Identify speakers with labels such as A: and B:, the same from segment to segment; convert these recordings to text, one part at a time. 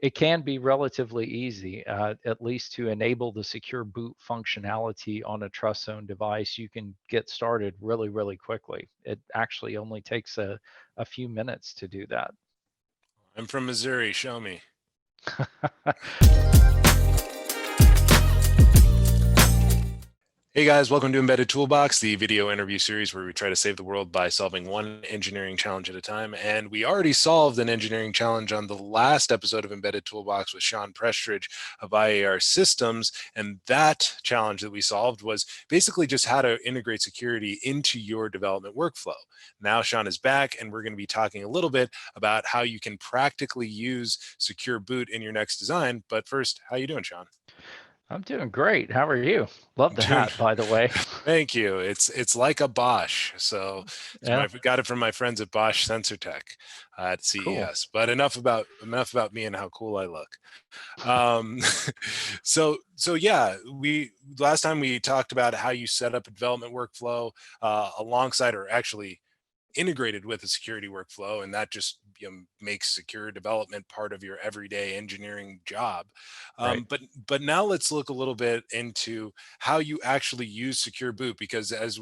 A: It can be relatively easy, at least to enable the secure boot functionality on a TrustZone device. You can get started really, really quickly. It actually only takes a few minutes to do that.
B: I'm from Missouri. Show me. Hey guys, welcome to Embedded Toolbox, the video interview series where we try to save the world by solving one engineering challenge at a time. And we already solved an engineering challenge on the last episode of Embedded Toolbox with Shawn Prestridge of IAR Systems. And that challenge that we solved was basically just how to integrate security into your development workflow. Now Shawn is back, and we're going to be talking a little bit about how you can practically use secure boot in your next design. But first, how you doing, Shawn?
A: I'm doing great. How are you? Love the
B: Doing
A: hat, by the way.
B: Thank you. It's like a Bosch. So
A: Yeah,
B: we got it from my friends at Bosch Sensor Tech at
A: cool.
B: CES. But enough about me and how cool I look. Um, so yeah, we last time we talked about how you set up a development workflow alongside, or actually integrated with, a security workflow, and that just makes secure development part of your everyday engineering job.
A: Right.
B: But now let's look a little bit into how you actually use secure boot, because as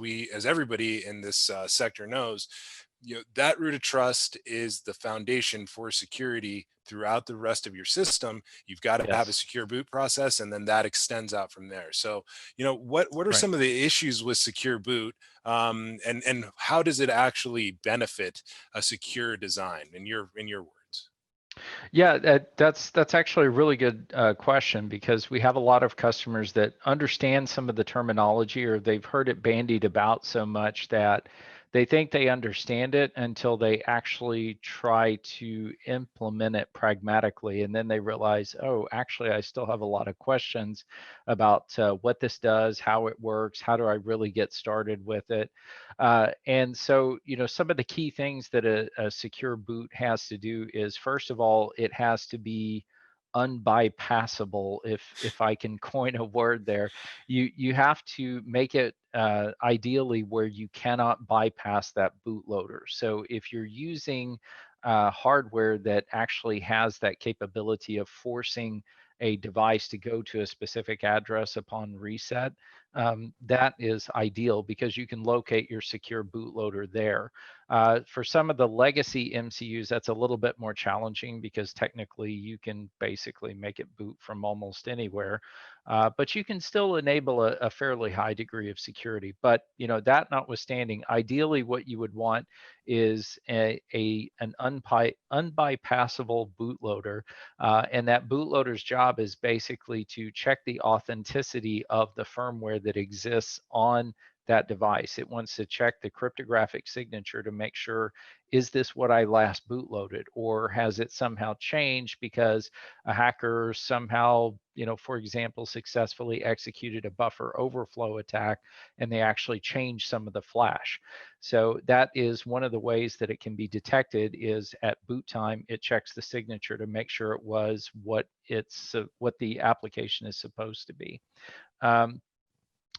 B: everybody in this sector knows, that root of trust is the foundation for security throughout the rest of your system. You've got to have a
A: Yes.
B: secure boot process, and then that extends out from there. So what are
A: Right.
B: some of the issues with secure boot, and how does it actually benefit a secure design in your words?
A: Yeah, that's actually a really good question, because we have a lot of customers that understand some of the terminology, or they've heard it bandied about so much that they think they understand it until they actually try to implement it pragmatically, and then they realize, oh, actually, I still have a lot of questions about what this does, how it works, how do I really get started with it. And so, some of the key things that a secure boot has to do is, first of all, it has to be unbypassable, if I can coin a word there. You have to make it ideally where you cannot bypass that bootloader. So if you're using hardware that actually has that capability of forcing a device to go to a specific address upon reset, that is ideal, because you can locate your secure bootloader there. For some of the legacy MCUs, that's a little bit more challenging, because technically you can basically make it boot from almost anywhere, but you can still enable a fairly high degree of security. But that notwithstanding, ideally what you would want is an unbypassable bootloader, and that bootloader's job is basically to check the authenticity of the firmware that exists on that device. It wants to check the cryptographic signature to make sure, is this what I last bootloaded, or has it somehow changed because a hacker somehow, for example, successfully executed a buffer overflow attack, and they actually changed some of the flash. So that is one of the ways that it can be detected, is at boot time, it checks the signature to make sure it was what the application is supposed to be. Um,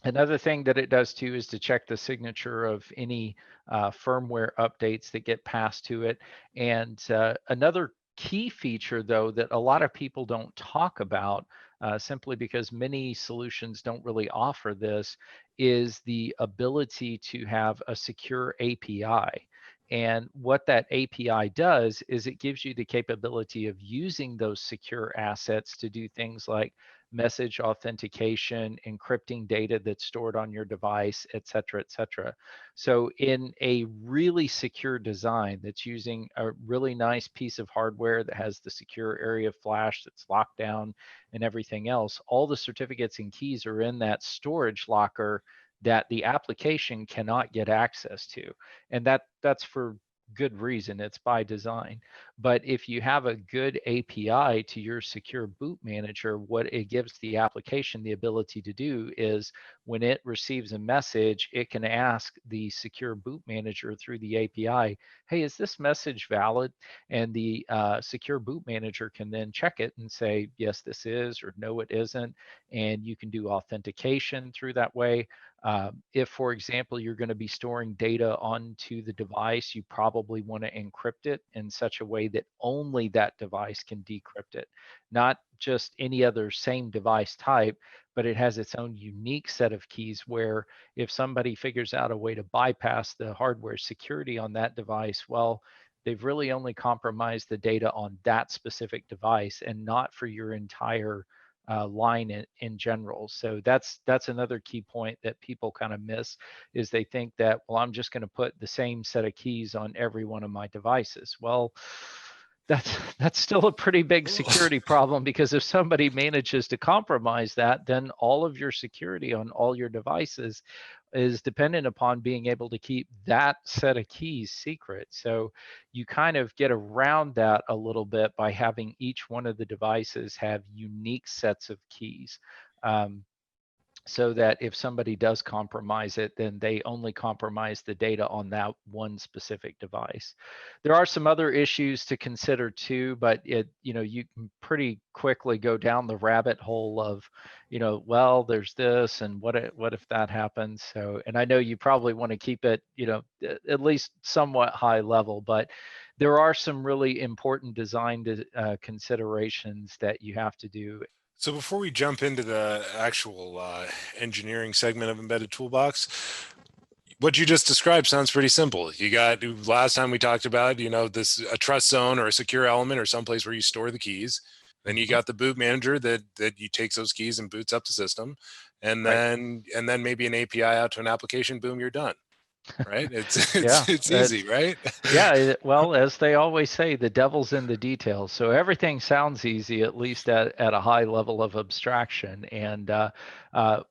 A: Another thing that it does too is to check the signature of any firmware updates that get passed to it. And another key feature, though, that a lot of people don't talk about, simply because many solutions don't really offer this, is the ability to have a secure API. And what that API does is it gives you the capability of using those secure assets to do things like message authentication, encrypting data that's stored on your device, et cetera, et cetera. So in a really secure design that's using a really nice piece of hardware that has the secure area of flash that's locked down and everything else, all the certificates and keys are in that storage locker that the application cannot get access to. And that's for good reason. It's by design. But if you have a good API to your secure boot manager, what it gives the application the ability to do is, when it receives a message, it can ask the secure boot manager through the API, hey, is this message valid? And the secure boot manager can then check it and say, yes, this is, or no, it isn't. And you can do authentication through that way. If, for example, you're going to be storing data onto the device, you probably want to encrypt it in such a way that only that device can decrypt it, not just any other same device type, but it has its own unique set of keys where if somebody figures out a way to bypass the hardware security on that device, well, they've really only compromised the data on that specific device and not for your entire line in general. So that's another key point that people kind of miss, is they think that, well, I'm just going to put the same set of keys on every one of my devices. Well, that's still a pretty big security problem, because if somebody manages to compromise that, then all of your security on all your devices is dependent upon being able to keep that set of keys secret. So you kind of get around that a little bit by having each one of the devices have unique sets of keys. So that if somebody does compromise it, then they only compromise the data on that one specific device. There are some other issues to consider too, but you can pretty quickly go down the rabbit hole of, well, there's this, and what if that happens? So, and I know you probably want to keep it, at least somewhat high level, but there are some really important design considerations that you have to do.
B: So before we jump into the actual engineering segment of Embedded Toolbox, what you just described sounds pretty simple. You got, last time we talked about, this a trust zone or a secure element or someplace where you store the keys. Then you got the boot manager that you takes those keys and boots up the system, and
A: Right.
B: then maybe an API out to an application. Boom, you're done. Right? It's
A: Yeah,
B: it's easy, right?
A: yeah. Well, as they always say, the devil's in the details. So everything sounds easy, at least at a high level of abstraction. And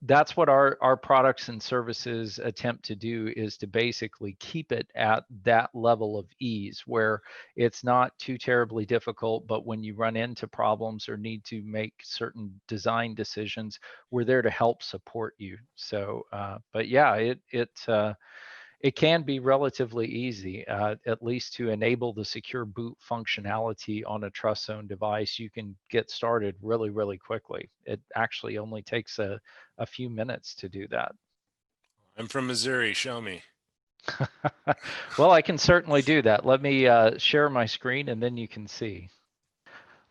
A: that's what our products and services attempt to do, is to basically keep it at that level of ease where it's not too terribly difficult. But when you run into problems or need to make certain design decisions, we're there to help support you. So, but yeah, it can be relatively easy, at least to enable the secure boot functionality on a TrustZone device. You can get started really, really quickly. It actually only takes a few minutes to do that.
B: I'm from Missouri. Show me.
A: Well, I can certainly do that. Let me share my screen and then you can see.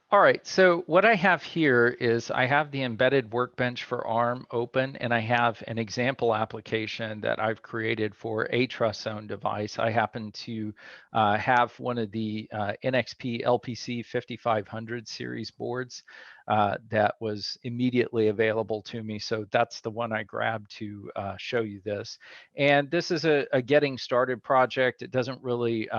A: All right, so what I have here is I have the embedded workbench for ARM open, and I have an example application that I've created for a TrustZone device. I happen to have one of the NXP LPC5500 series boards that was immediately available to me. So that's the one I grabbed to show you this. And this is a getting started project. It doesn't really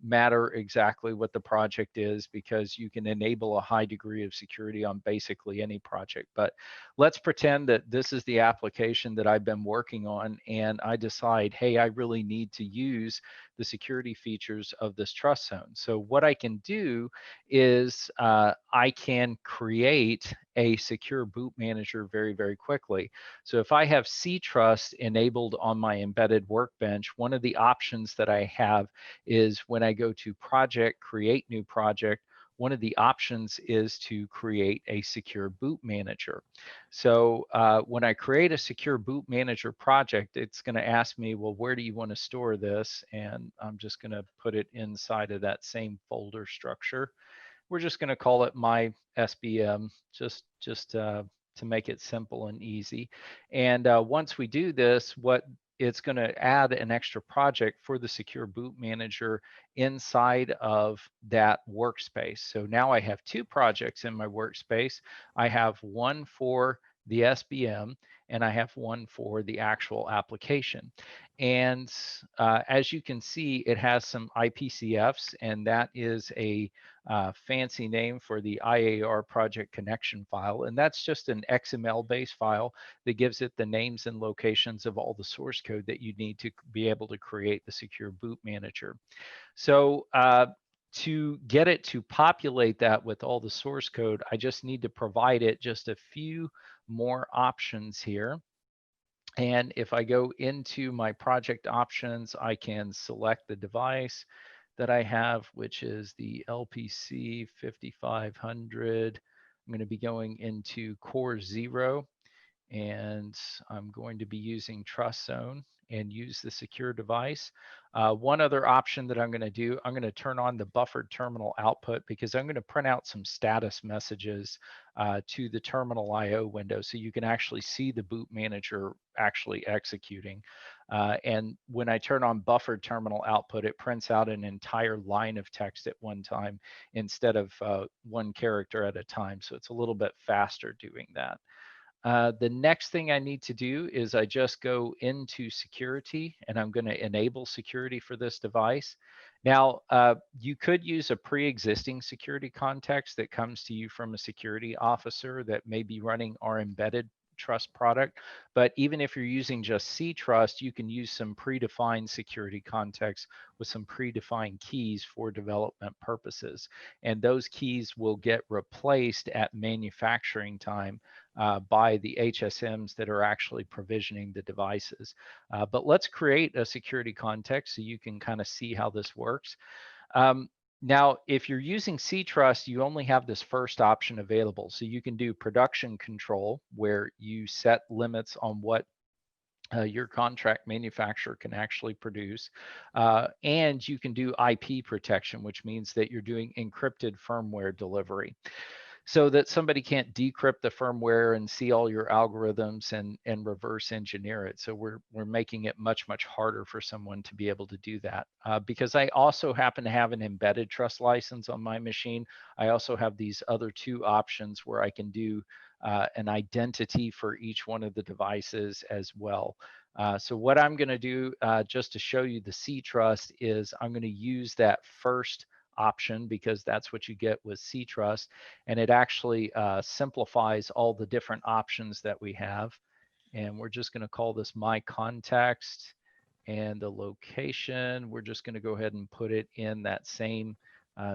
A: matter exactly what the project is, because you can enable a high degree of security on basically any project. But let's pretend that this is the application that I've been working on, and I decide, hey, I really need to use the security features of this TrustZone. So what I can do is I can create a secure boot manager very, very quickly. So if I have ctrust enabled on my embedded workbench, one of the options that I have is when I go to project, create new project, one of the options is to create a secure boot manager. So when I create a secure boot manager project, it's going to ask me, well, where do you want to store this? And I'm just going to put it inside of that same folder structure. We're just going to call it my SBM, just to make it simple and easy. And once we do this, what it's going to add an extra project for the secure boot manager inside of that workspace. So now I have two projects in my workspace. I have one for the SBM and I have one for the actual application. And as you can see, it has some IPCFs, and that is a fancy name for the IAR project connection file. And that's just an XML-based file that gives it the names and locations of all the source code that you need to be able to create the secure boot manager. So to get it to populate that with all the source code, I just need to provide it just a few more options here. And if I go into my project options, I can select the device that I have, which is the LPC5500. I'm going to be going into Core 0. and I'm going to be using TrustZone and use the secure device. One other option that I'm going to do, I'm going to turn on the buffered terminal output because I'm going to print out some status messages to the terminal IO window so you can actually see the boot manager actually executing. And when I turn on buffered terminal output, it prints out an entire line of text at one time instead of one character at a time. So it's a little bit faster doing that. The next thing I need to do is I just go into security and I'm going to enable security for this device. Now, you could use a pre-existing security context that comes to you from a security officer that may be running our embedded trust product. But even if you're using just cTrust, you can use some predefined security context with some predefined keys for development purposes. And those keys will get replaced at manufacturing time by the HSMs that are actually provisioning the devices. But let's create a security context so you can kind of see how this works. Now, if you're using cTrust, you only have this first option available. So you can do production control, where you set limits on what your contract manufacturer can actually produce. And you can do IP protection, which means that you're doing encrypted firmware delivery, so that somebody can't decrypt the firmware and see all your algorithms and reverse engineer it. So we're making it much harder for someone to be able to do that. Because I also happen to have an embedded trust license on my machine, I also have these other two options where I can do an identity for each one of the devices as well. So what I'm going to do just to show you the cTrust is I'm going to use that first option because that's what you get with cTrust, and it actually simplifies all the different options that we have. And we're just going to call this my context, and the location, we're just going to go ahead and put it in that same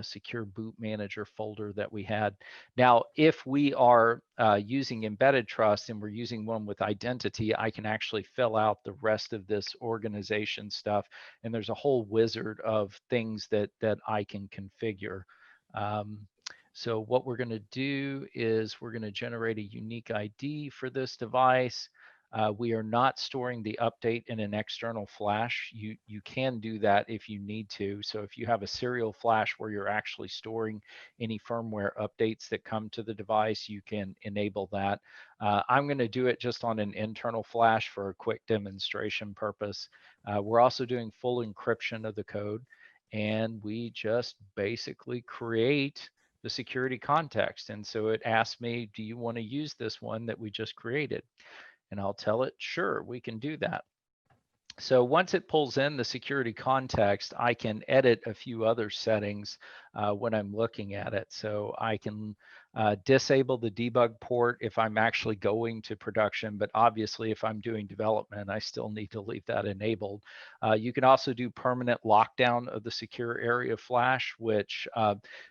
A: secure boot manager folder that we had. Now, if we are using embedded trust and we're using one with identity, I can actually fill out the rest of this organization stuff. And there's a whole wizard of things that I can configure. So what we're going to do is we're going to generate a unique ID for this device. We are not storing the update in an external flash. You can do that if you need to. So if you have a serial flash where you're actually storing any firmware updates that come to the device, you can enable that. I'm going to do it just on an internal flash for a quick demonstration purpose. We're also doing full encryption of the code, and we just basically create the security context. And so it asks me, do you want to use this one that we just created? And I'll tell it, sure, we can do that. So once it pulls in the security context, I can edit a few other settings when I'm looking at it. So I can disable the debug port if I'm actually going to production, but obviously if I'm doing development, I still need to leave that enabled. You can also do permanent lockdown of the secure area flash, which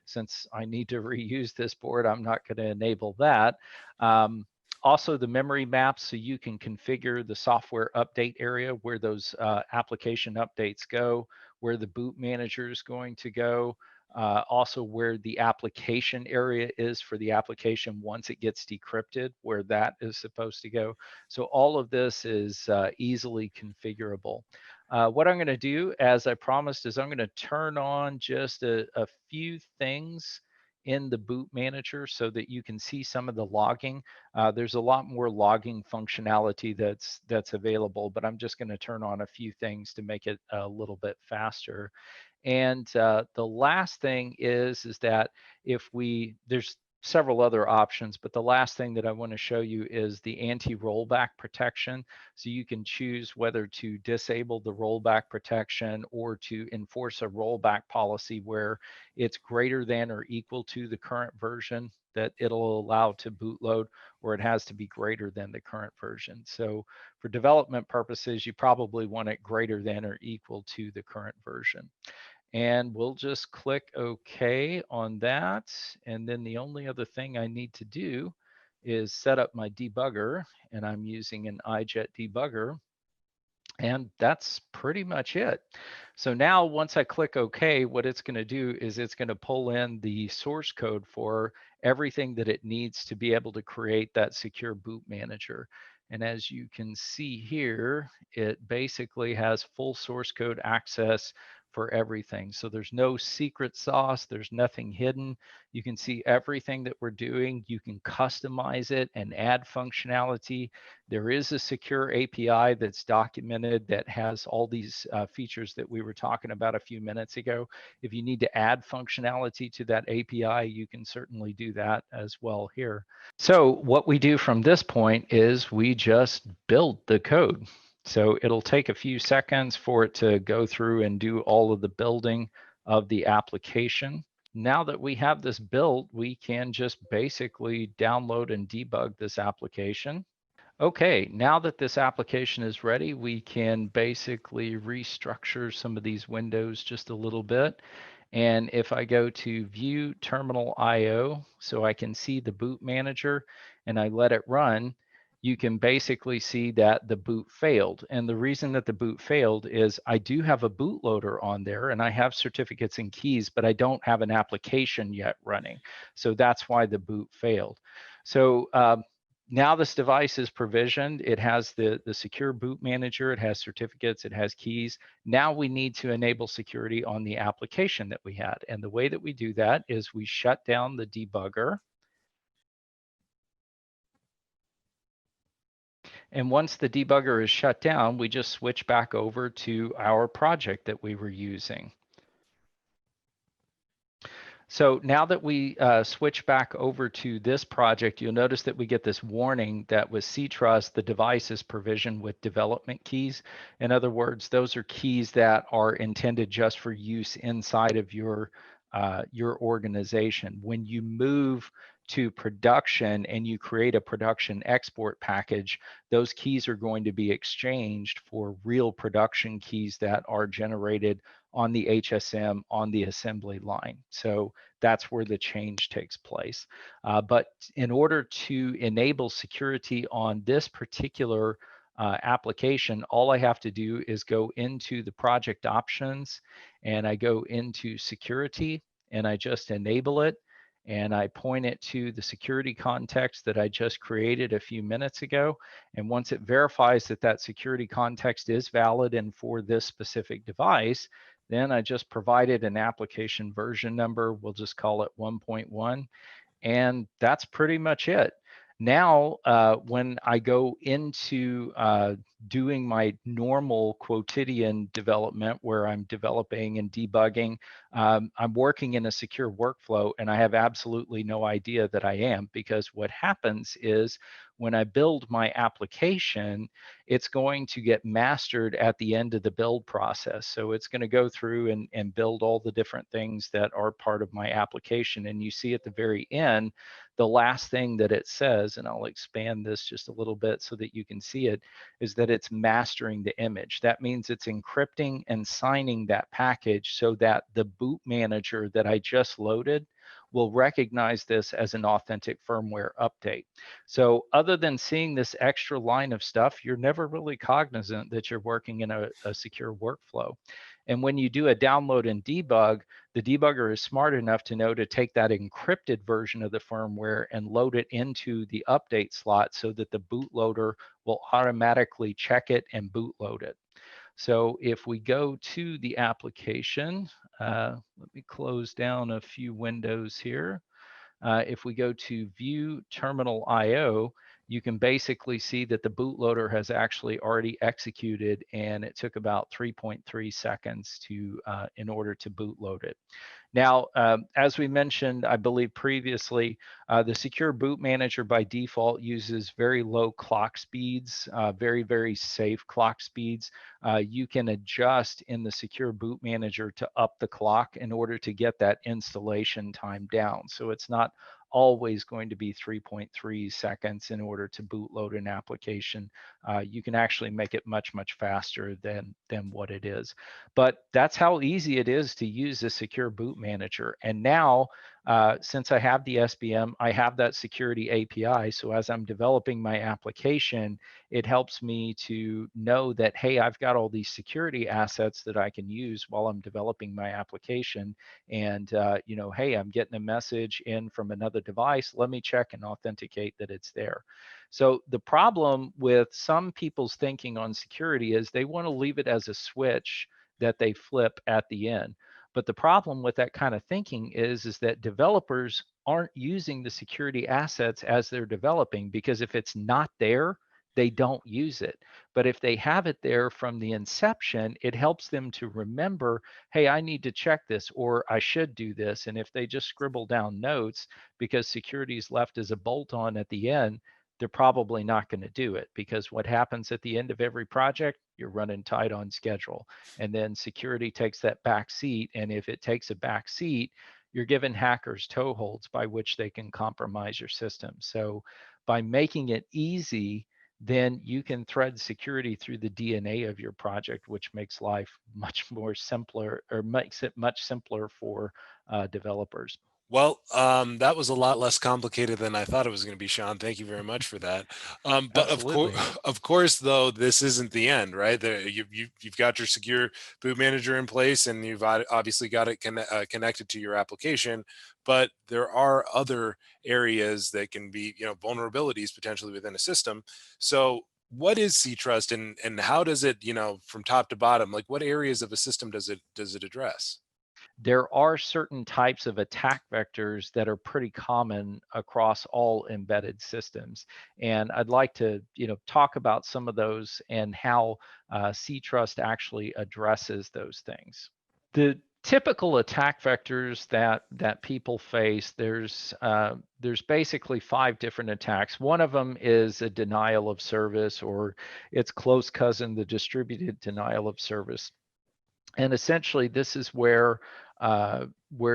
A: since I need to reuse this board, I'm not going to enable that. Also the memory maps, so you can configure the software update area where those application updates go, where the boot manager is going to go, also where the application area is for the application once it gets decrypted, where that is supposed to go. So all of this is easily configurable. What I'm going to do, as I promised, is I'm going to turn on just a few things in the boot manager so that you can see some of the logging. There's a lot more logging functionality that's available, but I'm just going to turn on a few things to make it a little bit faster. And the last thing is that if there's several other options, but the last thing that I want to show you is the anti-rollback protection. So you can choose whether to disable the rollback protection or to enforce a rollback policy where it's greater than or equal to the current version that it'll allow to bootload, or it has to be greater than the current version. So for development purposes, you probably want it greater than or equal to the current version. And we'll just click OK on that. And then the only other thing I need to do is set up my debugger, and I'm using an iJet debugger. And that's pretty much it. So now once I click OK, what it's going to do is it's going to pull in the source code for everything that it needs to be able to create that secure boot manager. And as you can see here, it basically has full source code access for everything. So there's no secret sauce, there's nothing hidden. You can see everything that we're doing. You can customize it and add functionality. There is a secure API that's documented that has all these features that we were talking about a few minutes ago. If you need to add functionality to that API, you can certainly do that as well here. So what we do from this point is we just build the code. So it'll take a few seconds for it to go through and do all of the building of the application. Now that we have this built, we can just basically download and debug this application. Okay, now that this application is ready, we can basically restructure some of these windows just a little bit. And if I go to View Terminal IO, so I can see the boot manager and I let it run, you can basically see that the boot failed. And the reason that the boot failed is I do have a bootloader on there and I have certificates and keys, but I don't have an application yet running. So that's why the boot failed. So now this device is provisioned. It has the secure boot manager. It has certificates. It has keys. Now we need to enable security on the application that we had. And the way that we do that is we shut down the debugger. And once the debugger is shut down, we just switch back over to our project that we were using. So now that we switch back over to this project, you'll notice that we get this warning that with ctrust, the device is provisioned with development keys. In other words, those are keys that are intended just for use inside of your organization. When you move to production and you create a production export package, those keys are going to be exchanged for real production keys that are generated on the HSM on the assembly line. So that's where the change takes place. But in order to enable security on this particular application, all I have to do is go into the project options and I go into security and I just enable it and I point it to the security context that I just created a few minutes ago. And once it verifies that that security context is valid and for this specific device, then I just provided an application version number. We'll just call it 1.1. And that's pretty much it. Now, when I go into doing my normal quotidian development where I'm developing and debugging, I'm working in a secure workflow and I have absolutely no idea that I am, because what happens is when I build my application, it's going to get mastered at the end of the build process. So it's going to go through and build all the different things that are part of my application. And you see at the very end, the last thing that it says, and I'll expand this just a little bit so that you can see it, is that it's mastering the image. That means it's encrypting and signing that package so that the boot manager that I just loaded will recognize this as an authentic firmware update. So other than seeing this extra line of stuff, you're never really cognizant that you're working in a secure workflow. And when you do a download and debug, the debugger is smart enough to know to take that encrypted version of the firmware and load it into the update slot so that the bootloader will automatically check it and bootload it. So if we go to the application, let me close down a few windows here. If we go to View Terminal IO, you can basically see that the bootloader has actually already executed, and it took about 3.3 seconds to in order to bootload it. Now, as we mentioned, I believe previously, the secure boot manager by default uses very low clock speeds, very, very safe clock speeds. You can adjust in the secure boot manager to up the clock in order to get that installation time down. So it's not always going to be 3.3 seconds in order to bootload an application. You can actually make it much, much faster than what it is. But that's how easy it is to use a secure boot manager. And now Since I have the SBM, I have that security API. So as I'm developing my application, it helps me to know that, hey, I've got all these security assets that I can use while I'm developing my application. And, hey, I'm getting a message in from another device. Let me check and authenticate that it's there. So the problem with some people's thinking on security is they want to leave it as a switch that they flip at the end. But the problem with that kind of thinking is that developers aren't using the security assets as they're developing, because if it's not there, they don't use it. But if they have it there from the inception, it helps them to remember, hey, I need to check this, or I should do this. And if they just scribble down notes because security is left as a bolt on at the end, they're probably not going to do it, because what happens at the end of every project, you're running tight on schedule. And then security takes that back seat. And if it takes a back seat, you're giving hackers toeholds by which they can compromise your system. So by making it easy, then you can thread security through the DNA of your project, which makes life much more simpler, or makes it much simpler for developers.
B: Well, that was a lot less complicated than I thought it was going to be, Shawn. Thank you very much for that. But of course,
A: Absolutely.
B: of course, though, this isn't the end, right? You've got your secure boot manager in place, and you've obviously got it connected to your application. But there are other areas that can be, vulnerabilities potentially within a system. So, what is C-Trust, and how does it, from top to bottom, like what areas of a system does it address?
A: There are certain types of attack vectors that are pretty common across all embedded systems. And I'd like to, talk about some of those and how C-Trust actually addresses those things. The typical attack vectors that people face, there's basically 5 different attacks. One of them is a denial of service, or its close cousin, the distributed denial of service. And essentially, this is where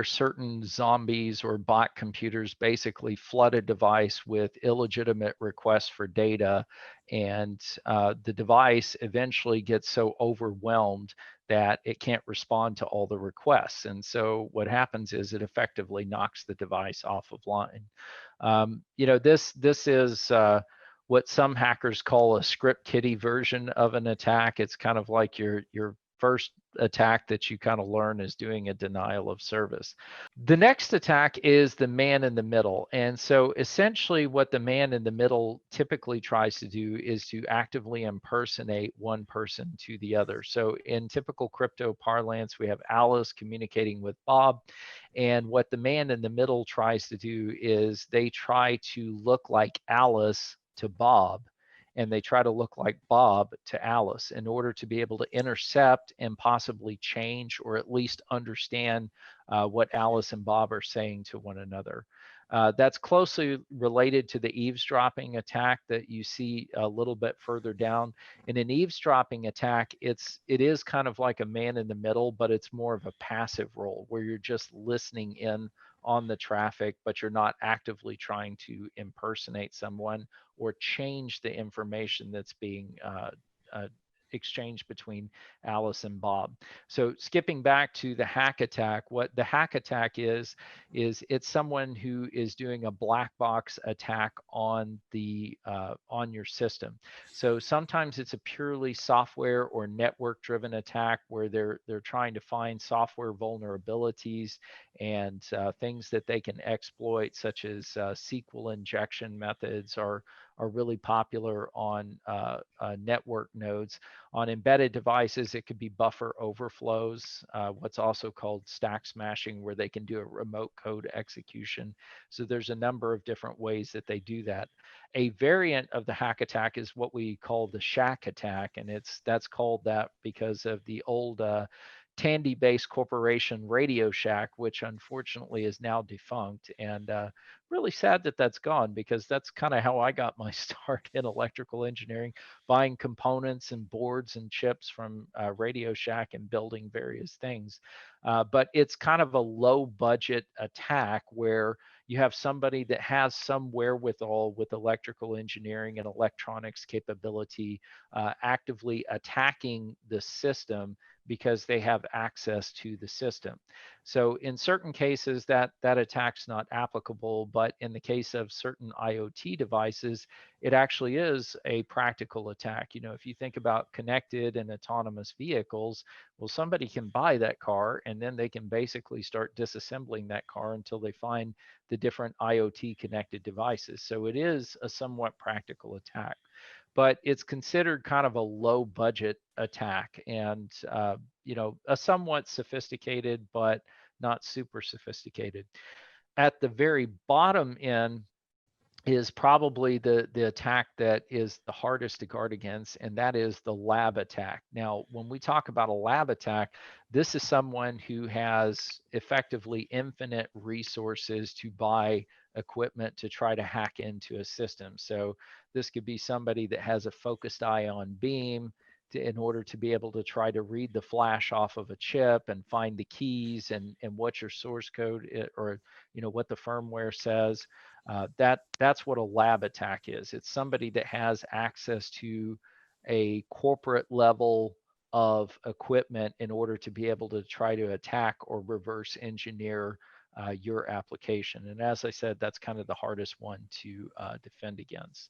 A: certain zombies or bot computers basically flood a device with illegitimate requests for data, and the device eventually gets so overwhelmed that it can't respond to all the requests. And so what happens is it effectively knocks the device off of line. This is what some hackers call a script kiddie version of an attack. It's kind of like your first attack that you kind of learn is doing a denial of service. The next attack is the man in the middle. And so essentially what the man in the middle typically tries to do is to actively impersonate one person to the other. So in typical crypto parlance, we have Alice communicating with Bob. And what the man in the middle tries to do is they try to look like Alice to Bob, and they try to look like Bob to Alice in order to be able to intercept and possibly change, or at least understand what Alice and Bob are saying to one another. That's closely related to the eavesdropping attack that you see a little bit further down. In an eavesdropping attack, it is kind of like a man in the middle, but it's more of a passive role where you're just listening in on the traffic, but you're not actively trying to impersonate someone or change the information that's being exchanged between Alice and Bob. So skipping back to the hack attack, what the hack attack is it's someone who is doing a black box attack on your system. So sometimes it's a purely software or network driven attack where they're trying to find software vulnerabilities and things that they can exploit, such as SQL injection methods are really popular on network nodes. On embedded devices, it could be buffer overflows, what's also called stack smashing, where they can do a remote code execution. So there's a number of different ways that they do that. A variant of the hack attack is what we call the shack attack, and that's called that because of the old Tandy-based corporation Radio Shack, which unfortunately is now defunct. And really sad that that's gone, because that's kind of how I got my start in electrical engineering, buying components and boards and chips from Radio Shack and building various things. But it's kind of a low budget attack where you have somebody that has some wherewithal with electrical engineering and electronics capability actively attacking the system because they have access to the system. So in certain cases that attack's not applicable, but in the case of certain IoT devices, it actually is a practical attack. You know, if you think about connected and autonomous vehicles, well, somebody can buy that car and then they can basically start disassembling that car until they find the different IoT connected devices. So it is a somewhat practical attack, but it's considered kind of a low budget attack, and you know, a somewhat sophisticated but not super sophisticated. At the very bottom end is probably the attack that is the hardest to guard against, and that is the lab attack. Now, when we talk about a lab attack, this is someone who has effectively infinite resources to buy equipment to try to hack into a system. So this could be somebody that has a focused ion beam in order to be able to try to read the flash off of a chip and find the keys and what your source code or you know what the firmware says. That's what a lab attack is. It's somebody that has access to a corporate level of equipment in order to be able to try to attack or reverse engineer your application. And as I said, that's kind of the hardest one to defend against.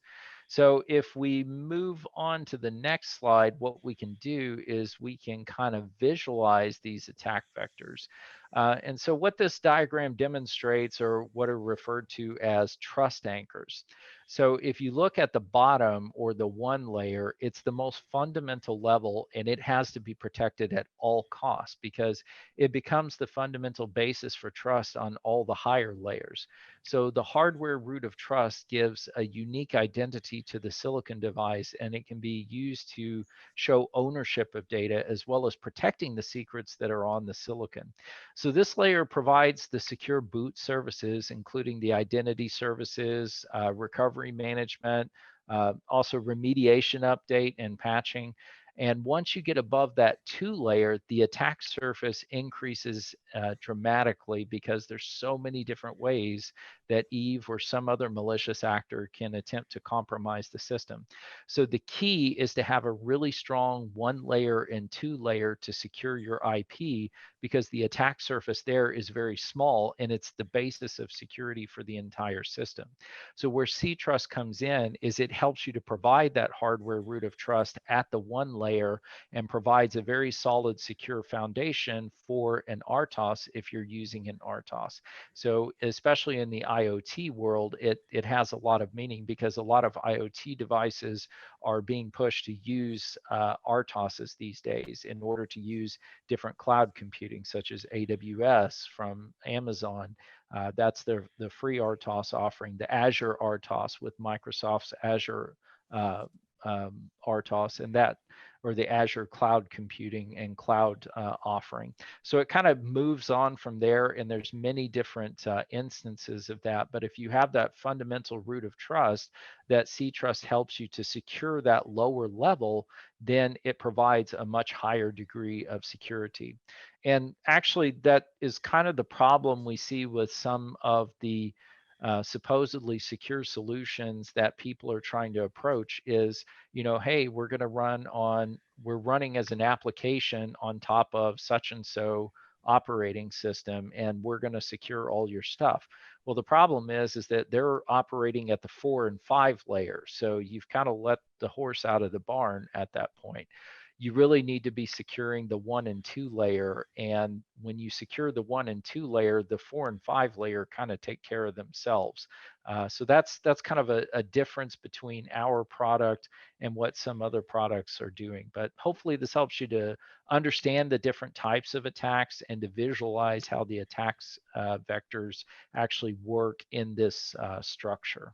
A: So if we move on to the next slide, what we can do is we can kind of visualize these attack vectors. And so what this diagram demonstrates are what are referred to as trust anchors. So if you look at the bottom or the one layer, it's the most fundamental level, and it has to be protected at all costs because it becomes the fundamental basis for trust on all the higher layers. So the hardware root of trust gives a unique identity to the silicon device, and it can be used to show ownership of data as well as protecting the secrets that are on the silicon. So this layer provides the secure boot services, including the identity services, recovery management, also remediation update and patching. And once you get above that 2 layer, the attack surface increases dramatically because there's so many different ways that Eve or some other malicious actor can attempt to compromise the system. So the key is to have a really strong 1 layer and 2 layer to secure your IP, because the attack surface there is very small and it's the basis of security for the entire system. So where C-Trust comes in is it helps you to provide that hardware root of trust at the 1 layer and provides a very solid secure foundation for an RTOS if you're using an RTOS. So especially in the IoT world, it has a lot of meaning because a lot of IoT devices are being pushed to use RTOSs these days in order to use different cloud computing, such as AWS from Amazon. That's the free RTOS offering, the Azure RTOS with Microsoft's Azure RTOS, and that, or the Azure Cloud Computing and Cloud offering. So it kind of moves on from there, and there's many different instances of that. But if you have that fundamental root of trust, that C-Trust helps you to secure that lower level, then it provides a much higher degree of security. And actually, that is kind of the problem we see with some of the supposedly secure solutions that people are trying to approach is, you know, hey, we're running as an application on top of such and so operating system, and we're going to secure all your stuff. Well, the problem is that they're operating at the 4 and 5 layers. So you've kind of let the horse out of the barn at that point. You really need to be securing the 1 and 2 layer. And when you secure the 1 and 2 layer, the 4 and 5 layer kind of take care of themselves. So that's kind of a difference between our product and what some other products are doing. But hopefully this helps you to understand the different types of attacks and to visualize how the attacks vectors actually work in this structure.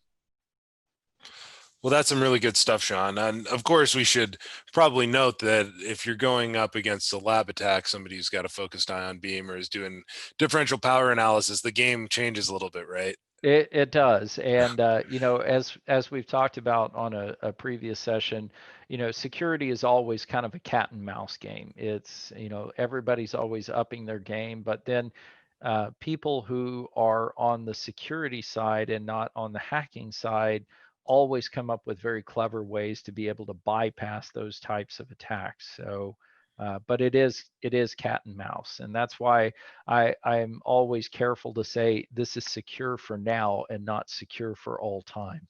B: Well, that's some really good stuff, Shawn. And of course, we should probably note that if you're going up against a lab attack, somebody who's got a focused ion beam or is doing differential power analysis, the game changes a little bit, right?
A: It does. And, you know, as we've talked about on a previous session, you know, security is always kind of a cat and mouse game. It's, you know, everybody's always upping their game, but then people who are on the security side and not on the hacking side always come up with very clever ways to be able to bypass those types of attacks. So But it is cat and mouse, and that's why I'm always careful to say this is secure for now and not secure for all time.